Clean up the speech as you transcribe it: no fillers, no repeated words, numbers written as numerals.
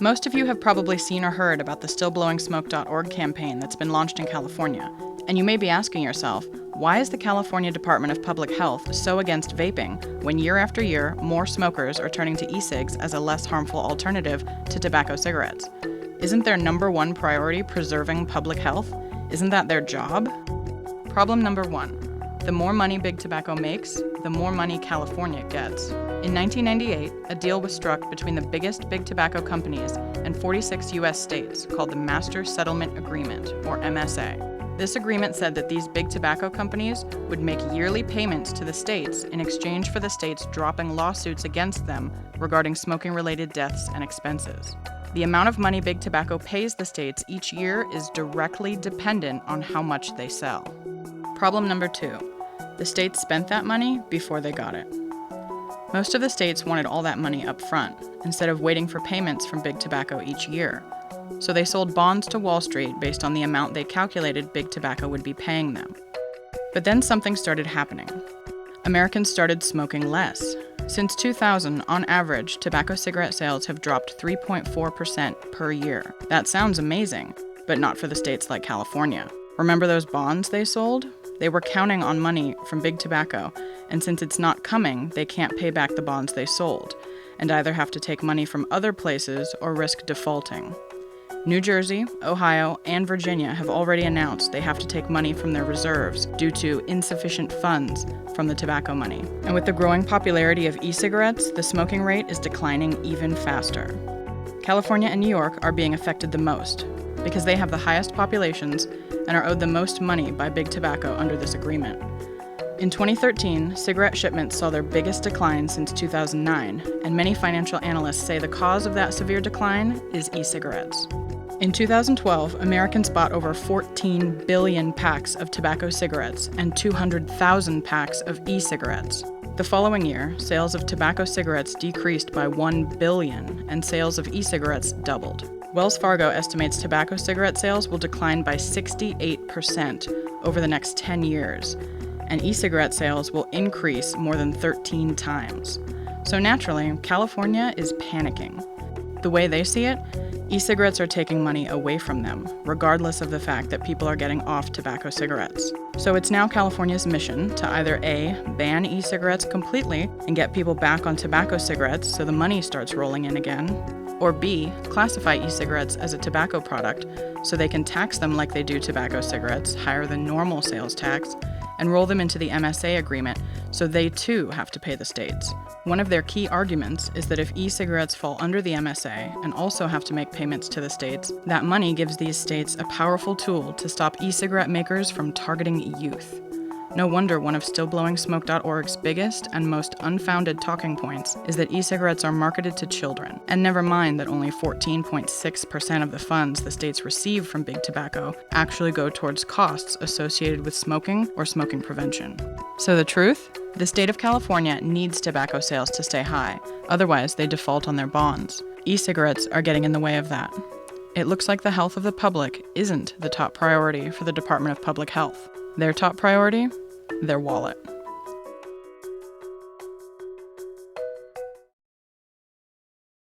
Most of you have probably seen or heard about the stillblowingsmoke.org campaign that's been launched in California, and you may be asking yourself, why is the California Department of Public Health so against vaping when year after year more smokers are turning to e-cigs as a less harmful alternative to tobacco cigarettes? Isn't their number one priority preserving public health? Isn't that their job? Problem number one. The more money Big Tobacco makes, the more money California gets. In 1998, a deal was struck between the biggest Big Tobacco companies and 46 U.S. states called the Master Settlement Agreement, or MSA. This agreement said that these Big Tobacco companies would make yearly payments to the states in exchange for the states dropping lawsuits against them regarding smoking-related deaths and expenses. The amount of money Big Tobacco pays the states each year is directly dependent on how much they sell. Problem number two. The states spent that money before they got it. Most of the states wanted all that money up front, instead of waiting for payments from Big Tobacco each year. So they sold bonds to Wall Street based on the amount they calculated Big Tobacco would be paying them. But then something started happening. Americans started smoking less. Since 2000, on average, tobacco cigarette sales have dropped 3.4% per year. That sounds amazing, but not for the states like California. Remember those bonds they sold? They were counting on money from Big Tobacco, and since it's not coming, they can't pay back the bonds they sold, and either have to take money from other places or risk defaulting. New Jersey, Ohio, and Virginia have already announced they have to take money from their reserves due to insufficient funds from the tobacco money. And with the growing popularity of e-cigarettes, the smoking rate is declining even faster. California and New York are being affected the most because they have the highest populations and are owed the most money by Big Tobacco under this agreement. In 2013, cigarette shipments saw their biggest decline since 2009, and many financial analysts say the cause of that severe decline is e-cigarettes. In 2012, Americans bought over 14 billion packs of tobacco cigarettes and 200,000 packs of e-cigarettes. The following year, sales of tobacco cigarettes decreased by 1 billion, and sales of e-cigarettes doubled. Wells Fargo estimates tobacco cigarette sales will decline by 68% over the next 10 years, and e-cigarette sales will increase more than 13 times. So naturally, California is panicking. The way they see it, e-cigarettes are taking money away from them, regardless of the fact that people are getting off tobacco cigarettes. So it's now California's mission to either A, ban e-cigarettes completely and get people back on tobacco cigarettes so the money starts rolling in again, or B, classify e-cigarettes as a tobacco product so they can tax them like they do tobacco cigarettes, higher than normal sales tax, and roll them into the MSA agreement so they too have to pay the states. One of their key arguments is that if e-cigarettes fall under the MSA and also have to make payments to the states, that money gives these states a powerful tool to stop e-cigarette makers from targeting youth. No wonder one of stillblowingsmoke.org's biggest and most unfounded talking points is that e-cigarettes are marketed to children. And never mind that only 14.6% of the funds the states receive from Big Tobacco actually go towards costs associated with smoking or smoking prevention. So the truth? The state of California needs tobacco sales to stay high, otherwise they default on their bonds. E-cigarettes are getting in the way of that. It looks like the health of the public isn't the top priority for the Department of Public Health. Their top priority? Their wallet.